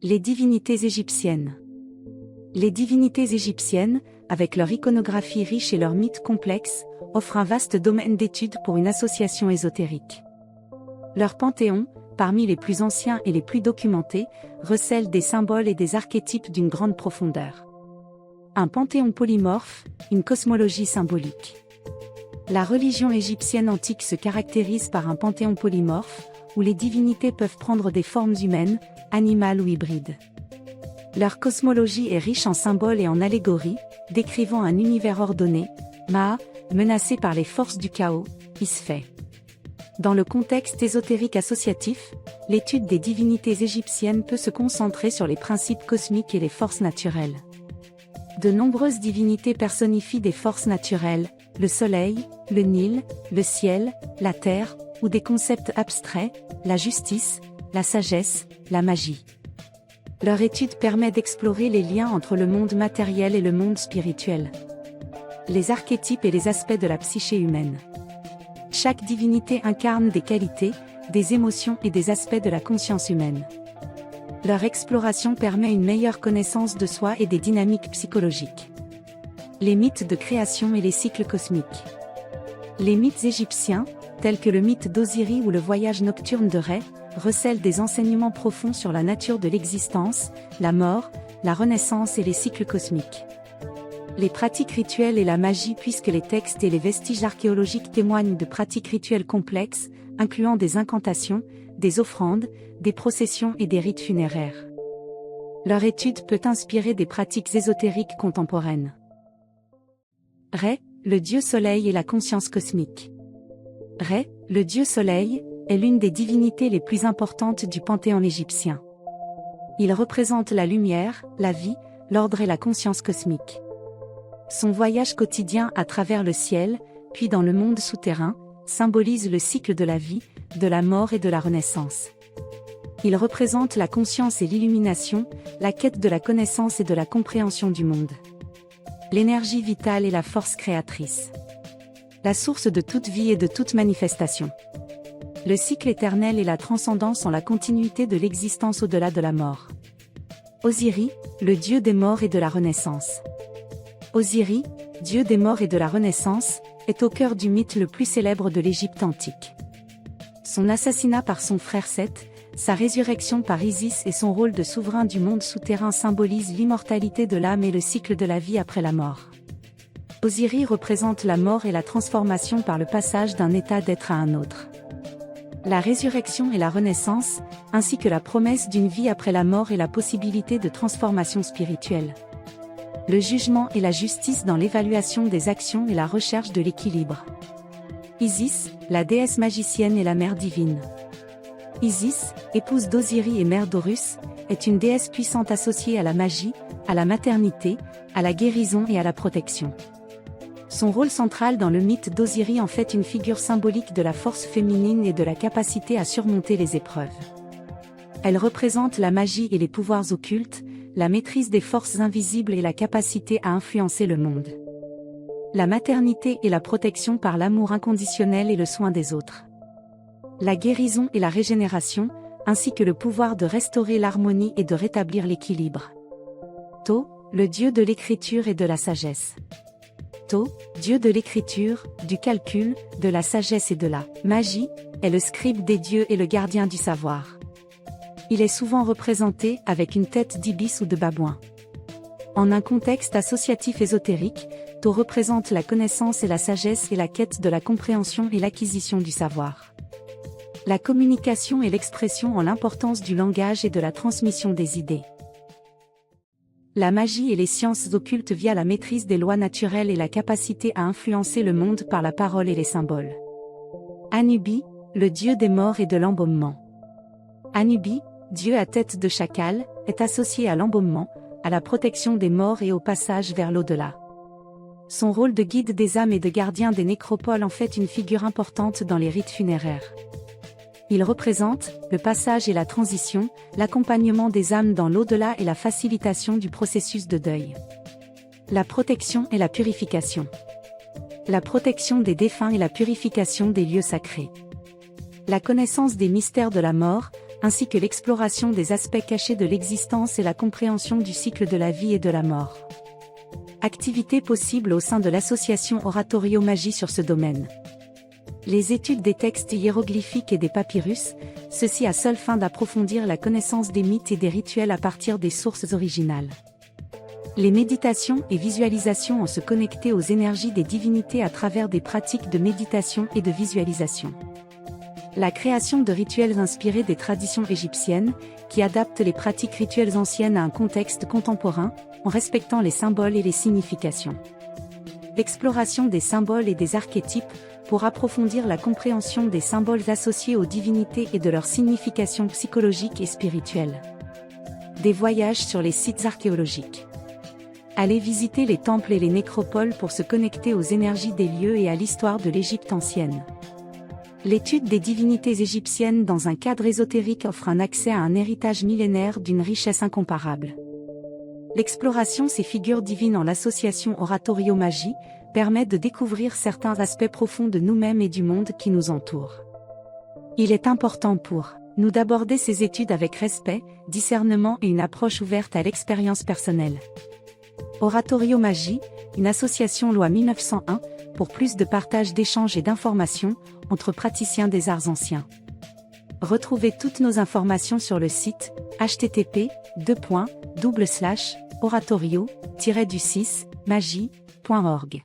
Les divinités égyptiennes. Les divinités égyptiennes, avec leur iconographie riche et leurs mythes complexes, offrent un vaste domaine d'étude pour une association ésotérique. Leur panthéon, parmi les plus anciens et les plus documentés, recèle des symboles et des archétypes d'une grande profondeur. Un panthéon polymorphe, une cosmologie symbolique. La religion égyptienne antique se caractérise par un panthéon polymorphe, où les divinités peuvent prendre des formes humaines, animales ou hybrides. Leur cosmologie est riche en symboles et en allégories, décrivant un univers ordonné, Maa, menacé par les forces du chaos, Isfet. Dans le contexte ésotérique associatif, l'étude des divinités égyptiennes peut se concentrer sur les principes cosmiques et les forces naturelles. De nombreuses divinités personnifient des forces naturelles, le soleil, le Nil, le ciel, la terre, ou des concepts abstraits, la justice, la sagesse, la magie. Leur étude permet d'explorer les liens entre le monde matériel et le monde spirituel. Les archétypes et les aspects de la psyché humaine. Chaque divinité incarne des qualités, des émotions et des aspects de la conscience humaine. Leur exploration permet une meilleure connaissance de soi et des dynamiques psychologiques. Les mythes de création et les cycles cosmiques. Les mythes égyptiens, tels que le mythe d'Osiris ou le voyage nocturne de Rê, recèlent des enseignements profonds sur la nature de l'existence, la mort, la renaissance et les cycles cosmiques. Les pratiques rituelles et la magie, puisque les textes et les vestiges archéologiques témoignent de pratiques rituelles complexes, incluant des incantations, des offrandes, des processions et des rites funéraires. Leur étude peut inspirer des pratiques ésotériques contemporaines. Rê, le dieu soleil et la conscience cosmique. Rê, le dieu soleil, est l'une des divinités les plus importantes du panthéon égyptien. Il représente la lumière, la vie, l'ordre et la conscience cosmique. Son voyage quotidien à travers le ciel, puis dans le monde souterrain, symbolise le cycle de la vie, de la mort et de la renaissance. Il représente la conscience et l'illumination, la quête de la connaissance et de la compréhension du monde. L'énergie vitale et la force créatrice. La source de toute vie et de toute manifestation. Le cycle éternel et la transcendance sont la continuité de l'existence au-delà de la mort. Osiris, le dieu des morts et de la renaissance. Osiris, dieu des morts et de la renaissance, est au cœur du mythe le plus célèbre de l'Égypte antique. Son assassinat par son frère Seth, sa résurrection par Isis et son rôle de souverain du monde souterrain symbolisent l'immortalité de l'âme et le cycle de la vie après la mort. Osiris représente la mort et la transformation par le passage d'un état d'être à un autre. La résurrection et la renaissance, ainsi que la promesse d'une vie après la mort et la possibilité de transformation spirituelle. Le jugement et la justice dans l'évaluation des actions et la recherche de l'équilibre. Isis, la déesse magicienne et la mère divine. Isis, épouse d'Osiris et mère d'Horus, est une déesse puissante associée à la magie, à la maternité, à la guérison et à la protection. Son rôle central dans le mythe d'Osiris en fait une figure symbolique de la force féminine et de la capacité à surmonter les épreuves. Elle représente la magie et les pouvoirs occultes, la maîtrise des forces invisibles et la capacité à influencer le monde. La maternité et la protection par l'amour inconditionnel et le soin des autres. La guérison et la régénération, ainsi que le pouvoir de restaurer l'harmonie et de rétablir l'équilibre. Thoth, le dieu de l'écriture et de la sagesse. Thoth, dieu de l'écriture, du calcul, de la sagesse et de la magie, est le scribe des dieux et le gardien du savoir. Il est souvent représenté avec une tête d'ibis ou de babouin. En un contexte associatif ésotérique, Thoth représente la connaissance et la sagesse et la quête de la compréhension et l'acquisition du savoir. La communication et l'expression ont l'importance du langage et de la transmission des idées. La magie et les sciences occultes via la maîtrise des lois naturelles et la capacité à influencer le monde par la parole et les symboles. Anubi, le dieu des morts et de l'embaumement. Anubi, dieu à tête de chacal, est associé à l'embaumement, à la protection des morts et au passage vers l'au-delà. Son rôle de guide des âmes et de gardien des nécropoles en fait une figure importante dans les rites funéraires. Il représente le passage et la transition, l'accompagnement des âmes dans l'au-delà et la facilitation du processus de deuil. La protection et la purification. La protection des défunts et la purification des lieux sacrés. La connaissance des mystères de la mort, ainsi que l'exploration des aspects cachés de l'existence et la compréhension du cycle de la vie et de la mort. Activités possibles au sein de l'association Oratorio Magie sur ce domaine. Les études des textes hiéroglyphiques et des papyrus, ceci à seule fin d'approfondir la connaissance des mythes et des rituels à partir des sources originales. Les méditations et visualisations en se connecter aux énergies des divinités à travers des pratiques de méditation et de visualisation. La création de rituels inspirés des traditions égyptiennes, qui adaptent les pratiques rituelles anciennes à un contexte contemporain, en respectant les symboles et les significations. L'exploration des symboles et des archétypes, pour approfondir la compréhension des symboles associés aux divinités et de leur signification psychologique et spirituelle. Des voyages sur les sites archéologiques. Allez visiter les temples et les nécropoles pour se connecter aux énergies des lieux et à l'histoire de l'Égypte ancienne. L'étude des divinités égyptiennes dans un cadre ésotérique offre un accès à un héritage millénaire d'une richesse incomparable. L'exploration ces figures divines en l'association Oratorio Magie permet de découvrir certains aspects profonds de nous-mêmes et du monde qui nous entoure. Il est important pour nous d'aborder ces études avec respect, discernement et une approche ouverte à l'expérience personnelle. Oratorio Magie, une association loi 1901, pour plus de partage d'échanges et d'informations entre praticiens des arts anciens. Retrouvez toutes nos informations sur le site http://oratorio-magie.org.